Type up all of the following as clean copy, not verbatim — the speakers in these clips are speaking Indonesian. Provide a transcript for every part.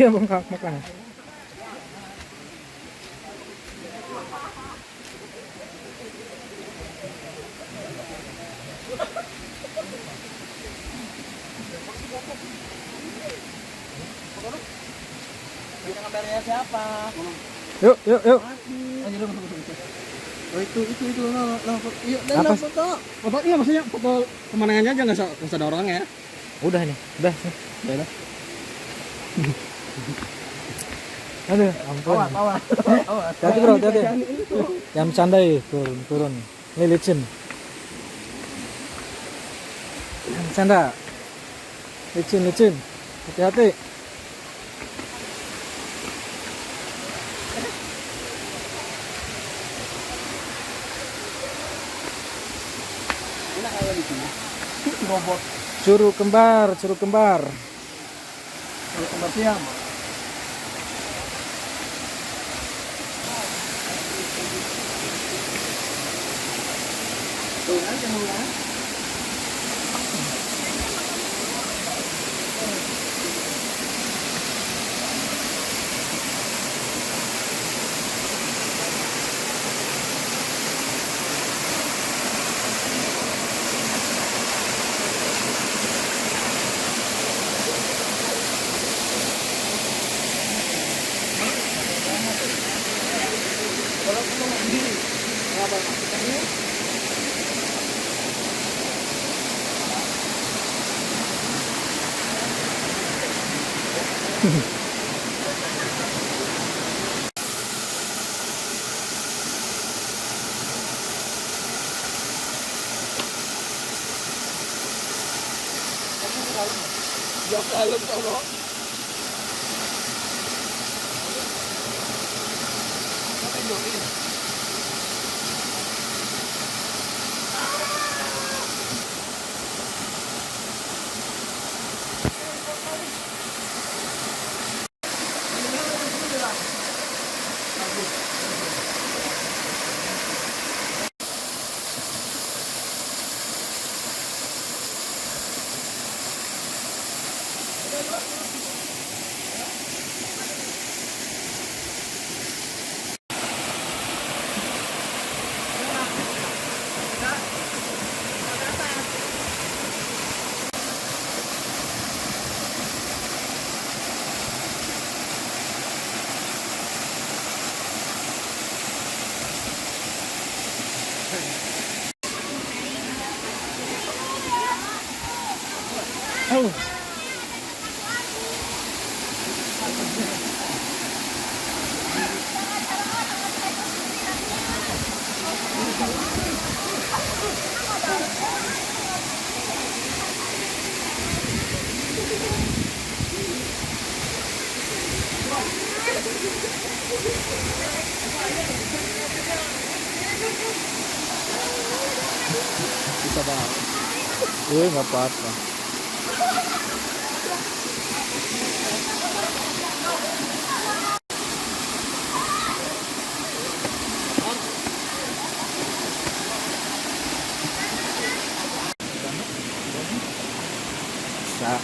Iya bengkak makan. Gambarnya siapa? Yuk, yuk, yuk. Oh itu no, yuk Apa? foto. Foto iya maksudnya foto pemandangannya aja nggak usah ada orangnya. Udah nih, udah. Udah. Aduh, ampun. Awas. Hati bro, hati. Yang bercandai, turun. Ini licin. Yang bercanda. Licin. Hati-hati. Enak kalau di sini. Robot. Curug kembar. Kalau kembar siang. Tuh aja mulai. Ya kalau kalau bisa banget. Nggak apa-apa. Bisa.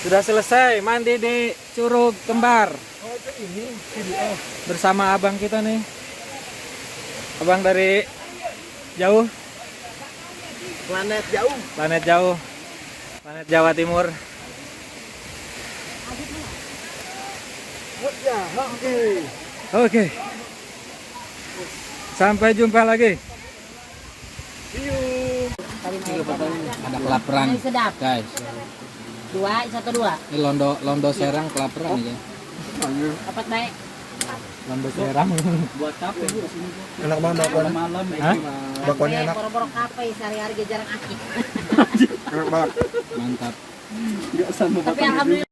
Sudah selesai mandi di Curug Kembar. Bersama abang kita nih. Abang dari jauh. Planet jauh. Planet Jawa Timur. Ya, oke. Oke. Sampai jumpa lagi. Ada kelaparan, guys. Dua. Ini londo serang kelaparan aja. Dapat baik. Londo serang. Buat apa? Enak banget bakonnya. Malam Hah? Bakonnya enak. Borok-borok kafe sehari-hari jarang aktif. Enak banget. mantap. Enggak sama Tapi alhamdulillah